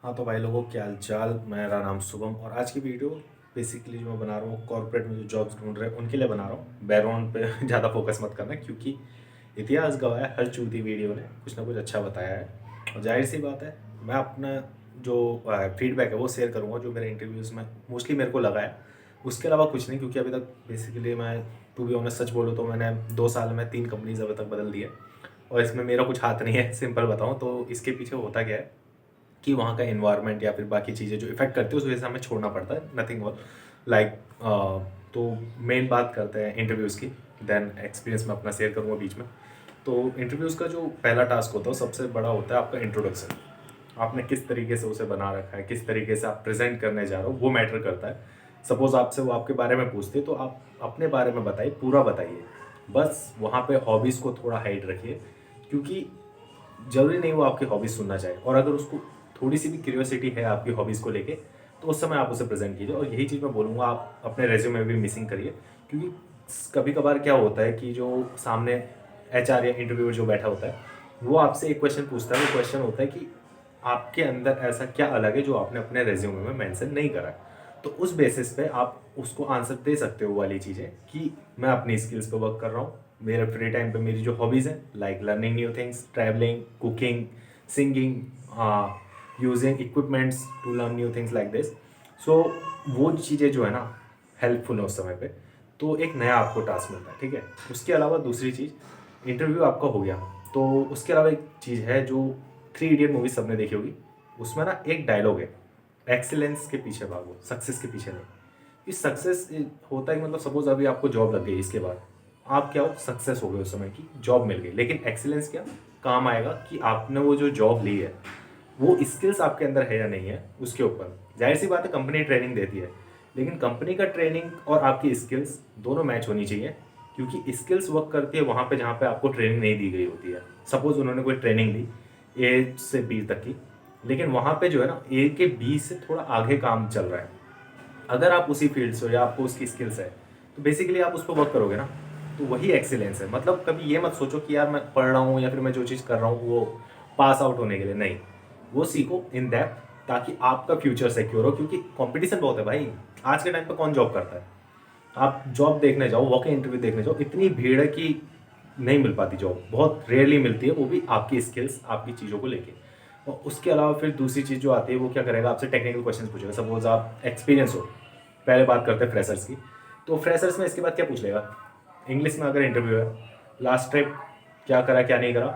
हाँ तो भाई लोगों क्या हाल चाल। मेरा नाम शुभम और आज की वीडियो बेसिकली जो मैं बना रहा हूँ कॉर्पोरेट में जो जॉब्स ढूंढ रहे हैं उनके लिए बना रहा हूँ। बैकग्राउंड पे ज़्यादा फोकस मत करना क्योंकि इतिहास गवाह है, हर चूती वीडियो ने कुछ ना कुछ अच्छा बताया है। और जाहिर सी बात है मैं अपना जो फीडबैक है वो शेयर करूँगा जो मेरे इंटरव्यूज़ में मोस्टली मेरे को लगा है। उसके अलावा कुछ नहीं, क्योंकि अभी तक बेसिकली मैं टू बी ऑनेस्ट सच बोलूँ तो मैंने 2 साल में 3 कंपनीज अभी तक बदल दी है और इसमें मेरा कुछ हाथ नहीं है। सिंपल बताऊँ तो इसके पीछे होता क्या है कि वहाँ का इन्वायरमेंट या फिर बाकी चीज़ें जो इफेक्ट करती है उस वजह से हमें छोड़ना पड़ता है, नथिंग और लाइक। तो मेन बात करते हैं इंटरव्यूज़ की, देन एक्सपीरियंस मैं अपना शेयर करूँगा बीच में। तो इंटरव्यूज़ का जो पहला टास्क होता है सबसे बड़ा होता है आपका इंट्रोडक्शन। आपने किस तरीके से उसे बना रखा है, किस तरीके से आप प्रेजेंट करने जा रहे हो वो मैटर करता है। सपोज आपसे वो आपके बारे में पूछते तो आप अपने बारे में बताइए, पूरा बताइए। बस वहाँ पे हॉबीज़ को थोड़ा हाइड रखिए, क्योंकि ज़रूरी नहीं वो आपकी हॉबीज़ सुनना चाहे, और अगर उसको थोड़ी सी भी क्यूरियोसिटी है आपकी हॉबीज़ को लेके तो उस समय आप उसे प्रेजेंट कीजिए। और यही चीज़ मैं बोलूँगा आप अपने रेज्यूमे में भी मिसिंग करिए, क्योंकि कभी कभार क्या होता है कि जो सामने एचआर या इंटरव्यूअर जो बैठा होता है वो आपसे एक क्वेश्चन पूछता है। वो क्वेश्चन होता है कि आपके अंदर ऐसा क्या अलग है जो आपने अपने रेज्यूमे में मेंशन नहीं करा है। तो उस बेसिस पे आप उसको आंसर दे सकते हो वाली चीज़ें कि मैं अपनी स्किल्स पे वर्क कर रहा हूँ, मेरे फ्री टाइम पे मेरी जो हॉबीज़ हैं like learning new things, travelling, cooking, singing, using equipments to learn new things like this. So वो चीज़ें जो है ना हेल्पफुल है उस समय पे। तो एक नया आपको टास्क मिलता है, ठीक है। उसके अलावा दूसरी चीज़, इंटरव्यू आपका हो गया तो उसके अलावा एक चीज़ है जो 3 इडियट मूवी सबने देखी होगी। उसमें ना एक डायलॉग है, एक्सीलेंस के पीछे भागो, सक्सेस के पीछे नहीं। इस सक्सेस होता है मतलब सपोज अभी आपको जॉब लग गई, इसके बाद आप क्या हो, सक्सेस हो गए, उस समय की जॉब मिल गई। लेकिन एक्सीलेंस क्या काम आएगा कि आपने वो जो जॉब ली है वो स्किल्स आपके अंदर है या नहीं है उसके ऊपर। जाहिर सी बात है कंपनी ट्रेनिंग देती है, लेकिन कंपनी का ट्रेनिंग और आपकी स्किल्स दोनों मैच होनी चाहिए, क्योंकि स्किल्स वर्क करती है वहाँ पे जहाँ पे आपको ट्रेनिंग नहीं दी गई होती है। सपोज उन्होंने कोई ट्रेनिंग ली A से B तक की, लेकिन वहाँ पे जो है ना A के B से थोड़ा आगे काम चल रहा है। अगर आप उसी फील्ड से हो या आपको उसकी स्किल्स है तो बेसिकली आप उस पर वर्क करोगे ना, तो वही एक्सीलेंस है। मतलब कभी ये मत सोचो कि यार मैं पढ़ रहा हूँ या फिर मैं जो चीज़ कर रहा हूँ वो पास आउट होने के लिए, नहीं। वो सीखो इन डेप्थ ताकि आपका फ्यूचर सिक्योर हो, क्योंकि कंपटीशन बहुत है भाई। आज के टाइम पे कौन जॉब करता है? आप जॉब देखने जाओ, वॉक इन इंटरव्यू देखने जाओ, इतनी भीड़ है कि नहीं मिल पाती जॉब, बहुत रेयरली मिलती है, वो भी आपकी स्किल्स आपकी चीज़ों को लेके। और उसके अलावा फिर दूसरी चीज़ जो आती है वो क्या करेगा, आपसे टेक्निकल क्वेश्चन पूछेगा। सपोज आप एक्सपीरियंस हो, पहले बात करते हैं फ्रेशर्स की। तो फ्रेशर्स में इसके बाद क्या पूछ लेगा, इंग्लिश में अगर इंटरव्यू है, लास्ट ट्रिप क्या करा क्या नहीं करा,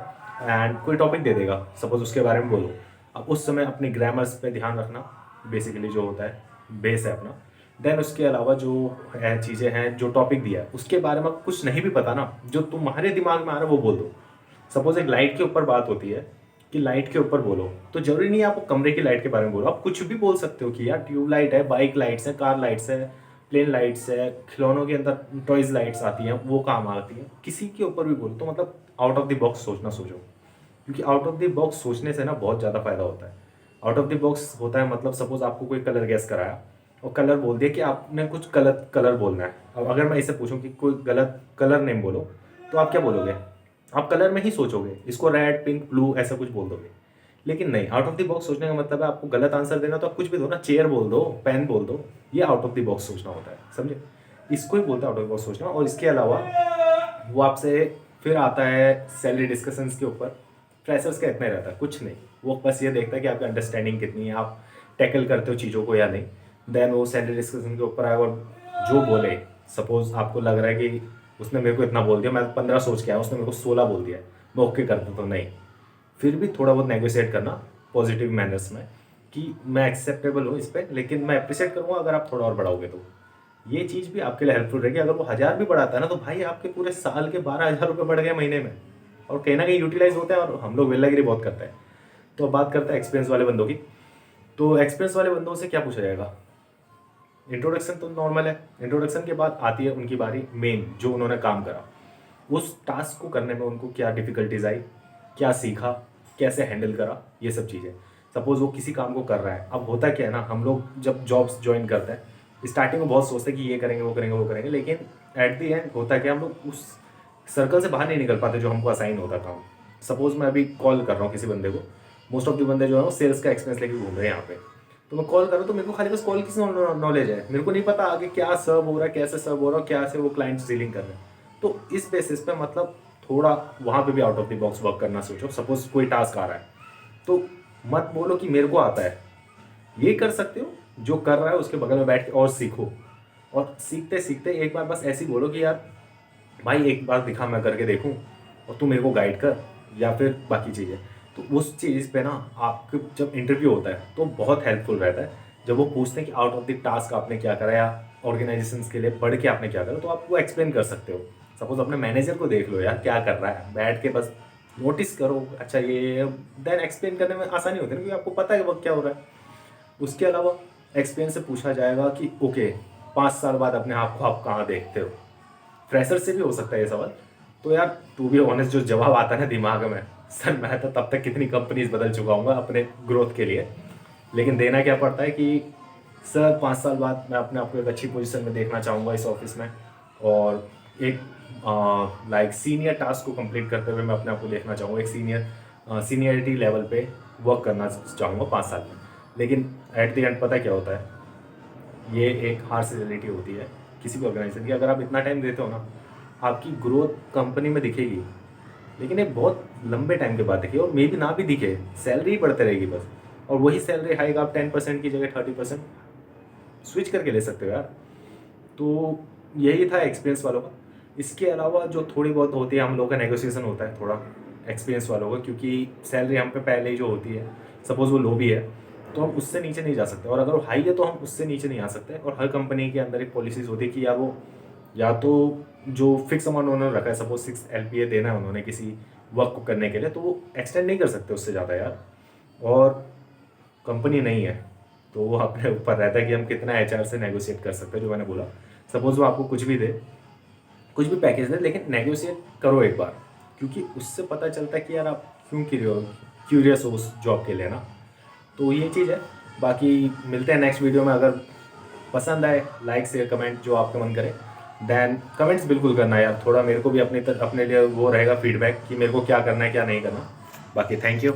एंड कोई टॉपिक दे देगा, सपोज उसके बारे में बोलो। अब उस समय अपनी ग्रामर्स पे ध्यान रखना, बेसिकली जो होता है बेस है अपना। देन उसके अलावा जो है चीज़ें हैं, जो टॉपिक दिया है उसके बारे में कुछ नहीं भी पता ना, जो तुम्हारे दिमाग में आ रहा है वो बोल दो। सपोज एक लाइट के ऊपर बात होती है कि लाइट के ऊपर बोलो, तो जरूरी नहीं है आप कमरे की लाइट के बारे में बोलो, आप कुछ भी बोल सकते हो कि यार ट्यूब लाइट है, बाइक लाइट्स है, कार लाइट्स है, प्लेन लाइट्स है, खिलौनों के अंदर टॉयज लाइट्स आती हैं वो काम आती है, किसी के ऊपर भी बोलो। तो मतलब आउट ऑफ द बॉक्स सोचना सोचो, क्योंकि आउट ऑफ द बॉक्स सोचने से ना बहुत ज़्यादा फायदा होता है। आउट ऑफ द बॉक्स होता है मतलब सपोज आपको कोई कलर गैस कराया और कलर बोल दिया कि आपने कुछ गलत कलर बोलना है। अब अगर मैं इसे पूछूं कि कोई गलत कलर नेम बोलो, तो आप क्या बोलोगे? आप कलर में ही सोचोगे, इसको रेड पिंक ब्लू ऐसा कुछ बोल दोगे। लेकिन नहीं, आउट ऑफ द बॉक्स सोचने का मतलब है आपको गलत आंसर देना तो आप कुछ भी दो ना, चेयर बोल दो, पेन बोल दो। ये आउट ऑफ द बॉक्स सोचना होता है, समझे? इसको ही बोलते हैं आउट ऑफ द बॉक्स सोचना। और इसके अलावा वो आपसे फिर आता है सैलरी डिस्कशंस के ऊपर। फ्रेशर्स का इतना ही रहता है, कुछ नहीं। वो बस ये देखता है कि आपकी अंडरस्टैंडिंग कितनी है, आप टैकल करते हो चीज़ों को या नहीं। देन वो सैलरी डिस्कशन के ऊपर आएगा और जो बोले, सपोज आपको लग रहा है कि उसने मेरे को इतना बोल दिया, मैं 15 सोच के आया, उसने मेरे को 16 बोल दिया, मैं ओके करता तो नहीं। फिर भी थोड़ा बहुत नेगोशिएट करना पॉजिटिव मैनर्स में कि मैं एक्सेप्टेबल हूँ इस पर, लेकिन मैं अप्रिशिएट करूँगा अगर आप थोड़ा और बढ़ाओगे तो। ये चीज़ भी आपके लिए हेल्पफुल रहेगी। अगर वो 1000 भी बढ़ाता है ना तो भाई आपके पूरे साल के 12,000 रुपये बढ़ गए महीने में, और कहीं ना कहीं यूटिलाइज होते हैं, और हम लोग वेलागिरी बहुत करते हैं। तो अब बात करते हैं एक्सपीरियंस वाले बंदों की। तो एक्सपीरियंस वाले बंदों से क्या पूछा जाएगा? इंट्रोडक्शन तो नॉर्मल है, इंट्रोडक्शन के बाद आती है उनकी बारी मेन, जो उन्होंने काम करा, उस टास्क को करने में उनको क्या डिफिकल्टीज आई, क्या सीखा, कैसे हैंडल करा, ये सब चीज़ें। सपोज वो किसी काम को कर रहा है, अब होता क्या है ना, हम लोग जब जॉब्स ज्वाइन करते हैं स्टार्टिंग में बहुत सोचते हैं कि ये करेंगे वो करेंगे वो करेंगे, लेकिन एट द एंड होता है कि हम लोग उस सर्कल से बाहर नहीं निकल पाते जो हमको असाइन होता काम। सपोज मैं अभी कॉल कर रहा हूँ किसी बंदे को, मोस्ट ऑफ द बंदे जो है वो सेल्स का एक्सपीरियंस लेके घूम रहे हैं यहाँ पे। तो मैं कॉल करूँ तो मेरे को खाली बस कॉल की नॉलेज है, मेरे को नहीं पता आगे क्या सर्व हो रहा है, कैसे सर्व हो रहा है, क्या से वो क्लाइंट्स डीलिंग कर रहे हैं। तो इस बेसिस पे मतलब थोड़ा वहाँ पे भी out of the box work करना सोचो। सपोज कोई टास्क आ रहा है तो मत बोलो कि मेरे को आता है, ये कर सकते हो जो कर रहा है उसके बगल में बैठ के और सीखो। और सीखते सीखते एक बार बस ऐसे ही बोलो कि यार भाई एक बार दिखा, मैं करके देखूं और तू मेरे को गाइड कर, या फिर बाकी चीज़ें। तो उस चीज़ पे ना आपके जब इंटरव्यू होता है तो बहुत हेल्पफुल रहता है। जब वो पूछते हैं कि आउट ऑफ द टास्क आपने क्या करा या ऑर्गेनाइजेशंस के लिए बढ़ के आपने क्या करा, तो आप वो एक्सप्लेन कर सकते हो। सपोज अपने मैनेजर को देख लो यार क्या कर रहा है, बैठ के बस नोटिस करो, अच्छा ये, देन एक्सप्लेन करने में आसानी होती है ना, क्योंकि आपको पता है वो क्या हो रहा है। उसके अलावा एक्सप्लेन से पूछा जाएगा कि ओके 5 साल बाद अपने आप को आप कहाँ देखते हो। फ्रेशर से भी हो सकता है ये सवाल। तो यार टू बी ऑनेस्ट जो जवाब आता है ना दिमाग में, सर मैं तो तब तक कितनी कंपनीज बदल चुका हूँ अपने ग्रोथ के लिए, लेकिन देना क्या पड़ता है कि सर 5 साल बाद मैं अपने आप को एक अच्छी पोजीशन में देखना चाहूँगा इस ऑफिस में, और एक लाइक सीनियर टास्क को कंप्लीट करते हुए मैं अपने आप को देखना चाहूँगा, एक सीनियरिटी लेवल पे वर्क करना चाहूँगा 5 साल में। लेकिन एट द एंड पता क्या होता है, ये एक हार्श रियलिटी होती है किसी भी ऑर्गेनाइजेशन की। अगर आप इतना टाइम देते हो ना, आपकी ग्रोथ कंपनी में दिखेगी, लेकिन ये बहुत लंबे टाइम के बाद दिखे, और मे भी ना भी दिखे, सैलरी ही बढ़ते रहेगी बस। और वही सैलरी हाइक आप 10% की जगह 30% स्विच करके ले सकते हो यार। तो यही था एक्सपीरियंस वालों का। इसके अलावा जो थोड़ी बहुत होती है हम लोग का नेगोशिएशन होता है थोड़ा एक्सपीरियंस वालों का, क्योंकि सैलरी हम पे पहले ही जो होती है, सपोज़ वो लो भी है तो हम उससे नीचे नहीं जा सकते, और अगर वो हाई है तो हम उससे नीचे नहीं आ सकते। और हर कंपनी के अंदर एक पॉलिसीज़ होती है कि यार वो या तो जो फिक्स अमाउंट उन्होंने रखा है, सपोज 6 LPA देना है उन्होंने किसी वर्क को करने के लिए, तो वो एक्सटेंड नहीं कर सकते उससे ज़्यादा यार। और कंपनी नहीं है तो वो अपने ऊपर रहता है कि हम कितना HR से नेगोशिएट कर सकते हैं। जो मैंने बोला, सपोज वो आपको कुछ भी दे, कुछ भी पैकेज दे, लेकिन नेगोशिएट करो एक बार, क्योंकि उससे पता चलता है कि यार आप क्यों क्यूरियस हो उस जॉब के लिए ना। तो ये चीज़ है। बाकी मिलते हैं नेक्स्ट वीडियो में। अगर पसंद आए लाइक शेयर कमेंट जो आपका मन करे, देन कमेंट्स बिल्कुल करना यार, थोड़ा मेरे को भी अपने लिए वो रहेगा फीडबैक कि मेरे को क्या करना है क्या नहीं करना। बाकी थैंक यू।